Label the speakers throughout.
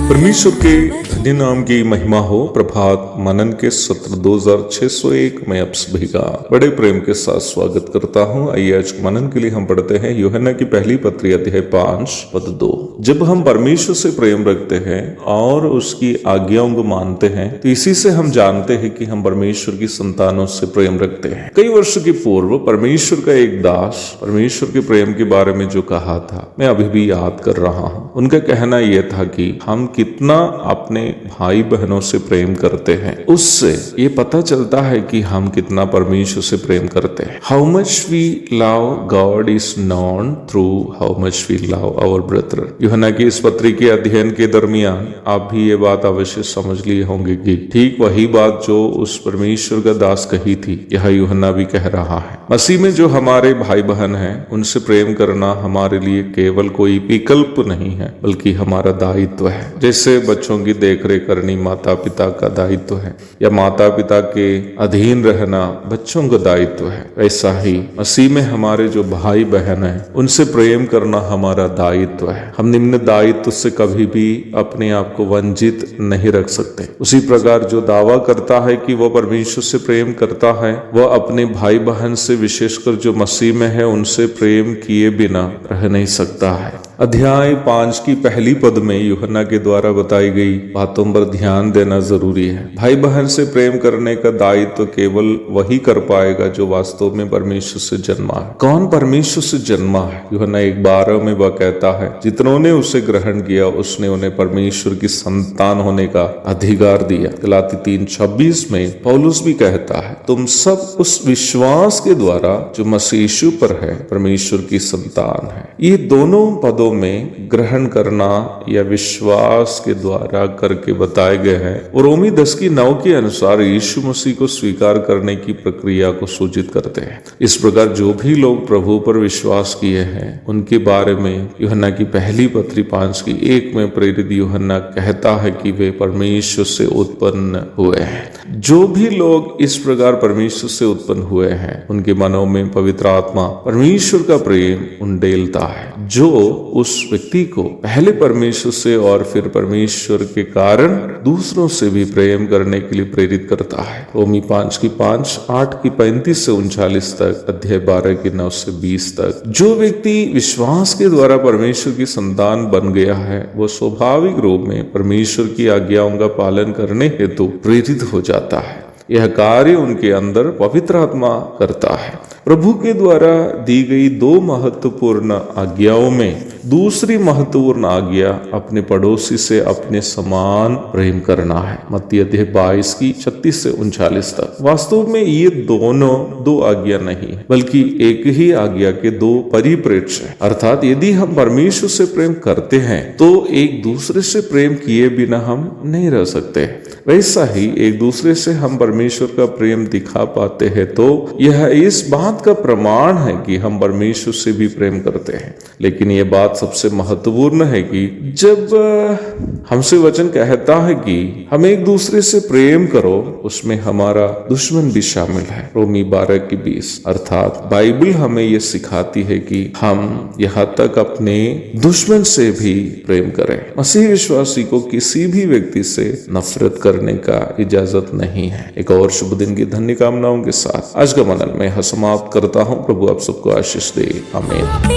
Speaker 1: परमेश्वर के धन्य नाम की महिमा हो। प्रभात मनन के सत्र 2601 में आप सभी का बड़े प्रेम के साथ स्वागत करता हूं। आइए आज मनन के लिए हम पढ़ते हैं यूहन्ना की पहली पत्री अध्याय 5 पद 2। जब हम परमेश्वर से प्रेम रखते हैं और उसकी आज्ञाओं को मानते हैं तो इसी से हम जानते हैं कि हम परमेश्वर की संतानों से प्रेम रखते हैं। कई वर्षों के पूर्व परमेश्वर का एक दास परमेश्वर के प्रेम के बारे में जो कहा था मैं अभी भी याद कर रहा हूँ। उनका कहना यह था कि हम कितना अपने भाई बहनों से प्रेम करते हैं उससे ये पता चलता है कि हम कितना परमेश्वर से प्रेम करते हैं। How much we love God is known through how much we love our brother. Yuhanna की इस पत्री के अध्ययन के दरमियान आप भी ये बात अवश्य समझ लिए होंगे कि ठीक वही बात जो उस परमेश्वर का दास कही थी यह यूहन्ना भी कह रहा है। मसीह में जो हमारे भाई बहन हैं उनसे प्रेम करना हमारे लिए केवल कोई विकल्प नहीं है बल्कि हमारा दायित्व है। जैसे बच्चों की देखरेख करनी माता पिता का दायित्व है या माता पिता के अधीन रहना बच्चों का दायित्व है, ऐसा ही मसीह में हमारे जो भाई बहन हैं उनसे प्रेम करना हमारा दायित्व है। हम निम्न दायित्व से कभी भी अपने आप को वंचित नहीं रख सकते। उसी प्रकार जो दावा करता है कि वह परमेश्वर से प्रेम करता है वह अपने भाई बहन से विशेषकर जो मसीह में है उनसे प्रेम किए बिना रह नहीं सकता है। अध्याय 5 की पहली पद में यूहन्ना के द्वारा बताई गई बातों पर ध्यान देना जरूरी है। भाई बहन से प्रेम करने का दायित्व केवल वही कर पाएगा जो वास्तव में परमेश्वर से जन्मा है। कौन परमेश्वर से जन्मा है? यूहन्ना 1:12 में वह कहता है जितनों ने उसे ग्रहण किया उसने उन्हें परमेश्वर की संतान होने का अधिकार दिया। गलाती 3:26 में पौलुस भी कहता है तुम सब उस विश्वास के द्वारा जो मसीह यीशु पर है परमेश्वर की संतान है। ये दोनों पदों में ग्रहण करना या विश्वास के द्वारा करके बताए गए हैं और रोमी 10:9 के अनुसार यीशु मसीह को स्वीकार करने की प्रक्रिया को सूचित करते हैं। इस प्रकार जो भी लोग प्रभु पर विश्वास किए हैं उनके बारे में यूहन्ना की पहली पत्री 5:1 में प्रेरित यूहन्ना कहता है कि वे परमेश्वर से उत्पन्न हुए हैं। जो भी लोग इस प्रकार परमेश्वर से उत्पन्न हुए हैं उनके मनों में पवित्र आत्मा परमेश्वर का प्रेम उंडेलता है जो उस व्यक्ति को पहले परमेश्वर से और फिर परमेश्वर के कारण दूसरों से भी प्रेम करने के लिए प्रेरित करता है। रोमी 5:5, 8:35 से 39 तक, अध्याय 12:9 से 20 तक। जो व्यक्ति विश्वास के द्वारा परमेश्वर की संतान बन गया है वो स्वाभाविक रूप में परमेश्वर की आज्ञाओं का पालन करने हेतु प्रेरित हो जाता है। यह कार्य उनके अंदर पवित्र आत्मा करता है। प्रभु के द्वारा दी गई 2 महत्वपूर्ण आज्ञाओं में दूसरी महत्वपूर्ण आज्ञा अपने पड़ोसी से अपने समान प्रेम करना है। मत्ती अध्याय 22:36 से 39 तक। वास्तव में ये दोनों 2 आज्ञा नहीं है बल्कि एक ही आज्ञा के 2 परिप्रेक्ष्य है। अर्थात यदि हम परमेश्वर से प्रेम करते हैं तो एक दूसरे से प्रेम किए बिना हम नहीं रह सकते। वैसा ही एक दूसरे से हम परमेश्वर का प्रेम दिखा पाते हैं तो यह इस बात का प्रमाण है कि हम परमेश्वर से भी प्रेम करते हैं। लेकिन यह बात सबसे महत्वपूर्ण है कि जब हमसे वचन कहता है कि हम एक दूसरे से प्रेम करो उसमें हमारा दुश्मन भी शामिल है। रोमी 12:20। अर्थात बाइबल हमें यह सिखाती है कि हम यहाँ तक अपने दुश्मन से भी प्रेम करें। मसीह विश्वासी को किसी भी व्यक्ति से नफरत करने का इजाजत नहीं है। एक और शुभ दिन की धन्य कामनाओं के साथ आज का मनन में समाप्त करता हूँ। प्रभु आप सबको आशीष दे। आमीन।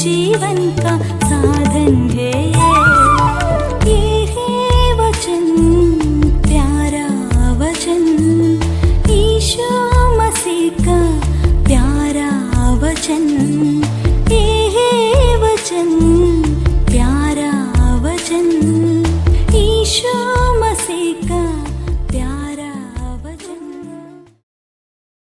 Speaker 2: जीवन का साधन है ये। ईशा